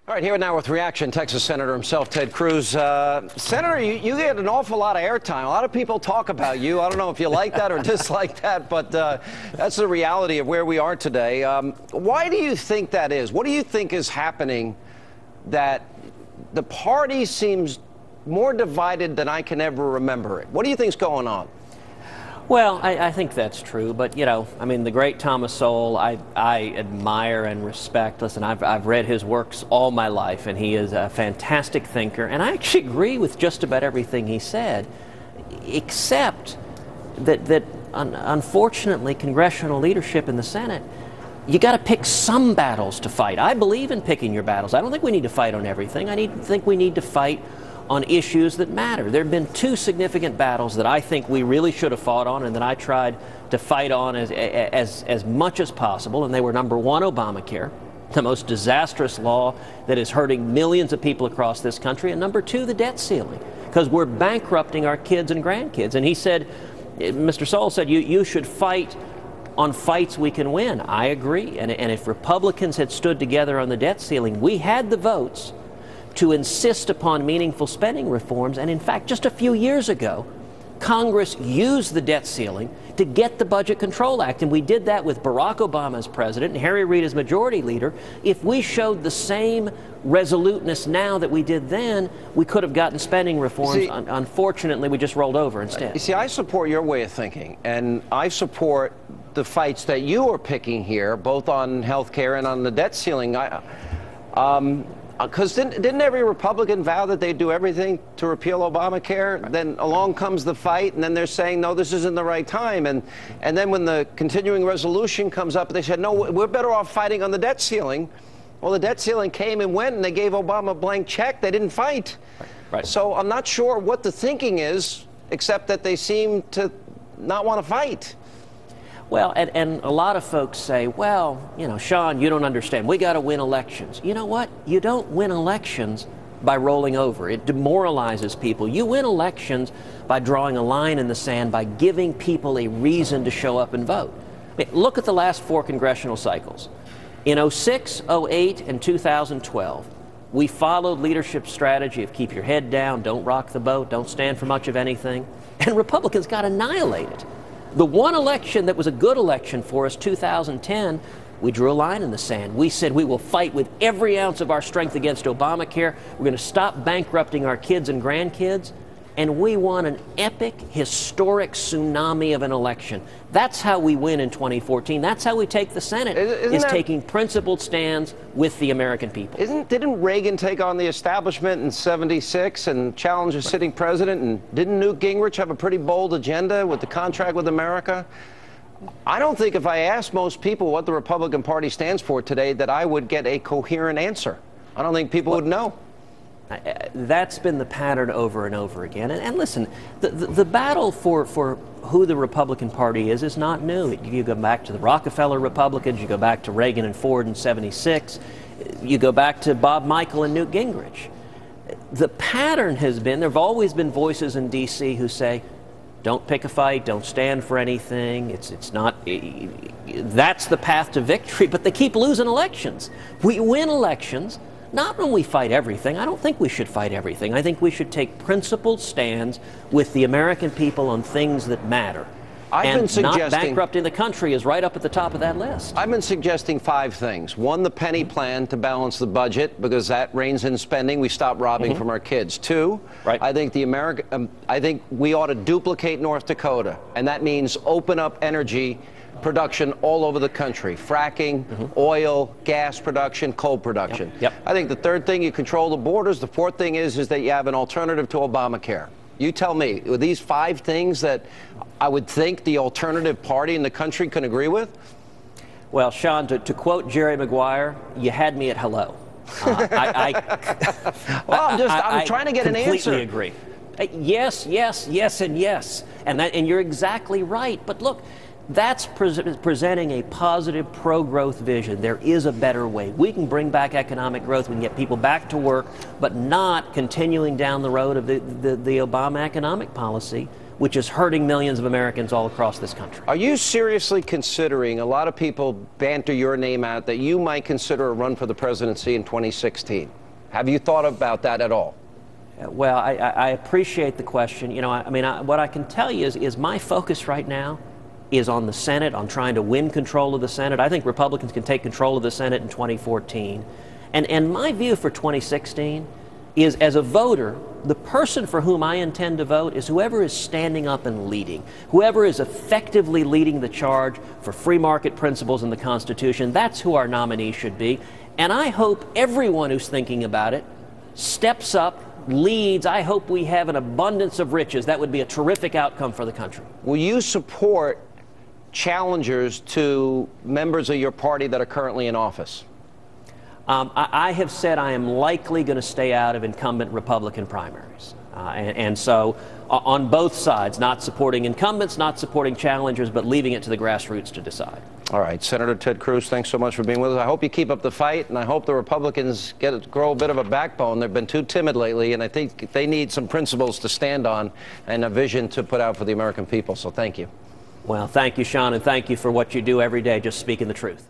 All right, here now with reaction, Texas Senator himself, Ted Cruz. Senator, you get an awful lot of airtime. A lot of people talk about you. I don't know if you like that or dislike that, but that's the reality of where we are today. Why do you think that is? What do you think is happening that the party seems more divided than I can ever remember it? What do you think's going on? Well, I think that's true, but, you know, I mean, the great Thomas Sowell, I admire and respect. Listen, I've read his works all my life, and he is a fantastic thinker, and I actually agree with just about everything he said, except that unfortunately, congressional leadership in the Senate, you got to pick some battles to fight. I believe in picking your battles. I don't think we need to fight on everything. I think we need to fight on issues that matter. There have been two significant battles that I think we really should have fought on and that I tried to fight on as much as possible, and they were, number one, Obamacare, the most disastrous law that is hurting millions of people across this country, and number two, the debt ceiling, because we're bankrupting our kids and grandkids. And he said, Mr. Sowell said, you should fight on fights we can win. I agree, and if Republicans had stood together on the debt ceiling, we had the votes to insist upon meaningful spending reforms. And in fact, just a few years ago, Congress used the debt ceiling to get the Budget Control Act. And we did that with Barack Obama as president and Harry Reid as majority leader. If we showed the same resoluteness now that we did then, we could have gotten spending reforms. See, unfortunately, we just rolled over instead. You see, I support your way of thinking, and I support the fights that you are picking here, both on health care and on the debt ceiling. Because didn't every Republican vow that they'd do everything to repeal Obamacare? Right. Then along comes the fight, and then they're saying, no, this isn't the right time. And then when the continuing resolution comes up, they said, no, we're better off fighting on the debt ceiling. Well, the debt ceiling came and went, and they gave Obama a blank check. They didn't fight. Right. So I'm not sure what the thinking is, except that they seem to not want to fight. Well, and a lot of folks say, well, you know, Sean, you don't understand. We got to win elections. You know what? You don't win elections by rolling over. It demoralizes people. You win elections by drawing a line in the sand, by giving people a reason to show up and vote. I mean, look at the last four congressional cycles. In 06, 08, and 2012, we followed leadership's strategy of keep your head down, don't rock the boat, don't stand for much of anything, and Republicans got annihilated. The one election that was a good election for us, 2010, we drew a line in the sand. We said we will fight with every ounce of our strength against Obamacare. We're going to stop bankrupting our kids and grandkids. And we won an epic, historic tsunami of an election. That's how we win in 2014. That's how we take the Senate, taking principled stands with the American people. Didn't Reagan take on the establishment in '76 and challenge a sitting president? And didn't Newt Gingrich have a pretty bold agenda with the contract with America? I don't think if I asked most people what the Republican Party stands for today that I would get a coherent answer. I don't think people would know. That's been the pattern over and over again. And listen, the battle for who the Republican Party is not new. You go back to the Rockefeller Republicans, you go back to Reagan and Ford in '76, you go back to Bob Michael and Newt Gingrich. The pattern has been, there have always been voices in D.C. who say, don't pick a fight, don't stand for anything, it's not, that's the path to victory, but they keep losing elections. We win elections not when we fight everything. I don't think we should fight everything. I think we should take principled stands with the American people on things that matter. Not bankrupting the country is right up at the top of that list. I've been suggesting 5 things. 1, the penny plan to balance the budget, because that reins in spending. We stop robbing from our kids. 2, I think I think we ought to duplicate North Dakota, and that means open up energy production all over the country. Fracking, oil, gas production, coal production. Yep. I think the 3rd thing, you control the borders. The 4th thing is that you have an alternative to Obamacare. You tell me, are these 5 things that I would think the alternative party in the country can agree with? Well, Sean, to quote Jerry Maguire, you had me at hello. I'm trying to get an answer. I completely agree. Yes, yes, yes, and yes. And you're exactly right. But look, that's presenting a positive pro-growth vision. There is a better way. We can bring back economic growth. We can get people back to work, but not continuing down the road of the Obama economic policy, which is hurting millions of Americans all across this country. Are you seriously considering, a lot of people banter your name out, that you might consider a run for the presidency in 2016? Have you thought about that at all? Well, I appreciate the question. You know, what I can tell you is my focus right now is on the Senate, on trying to win control of the Senate. I think Republicans can take control of the Senate in 2014. And my view for 2016 is, as a voter, the person for whom I intend to vote is whoever is standing up and leading, whoever is effectively leading the charge for free market principles in the Constitution. That's who our nominee should be. And I hope everyone who's thinking about it steps up, leads. I hope we have an abundance of riches. That would be a terrific outcome for the country. Will you support challengers to members of your party that are currently in office? I have said I am likely going to stay out of incumbent Republican primaries. And so on both sides, not supporting incumbents, not supporting challengers, but leaving it to the grassroots to decide. All right. Senator Ted Cruz, thanks so much for being with us. I hope you keep up the fight, and I hope the Republicans grow a bit of a backbone. They've been too timid lately, and I think they need some principles to stand on and a vision to put out for the American people. So thank you. Well, thank you, Sean, and thank you for what you do every day, just speaking the truth.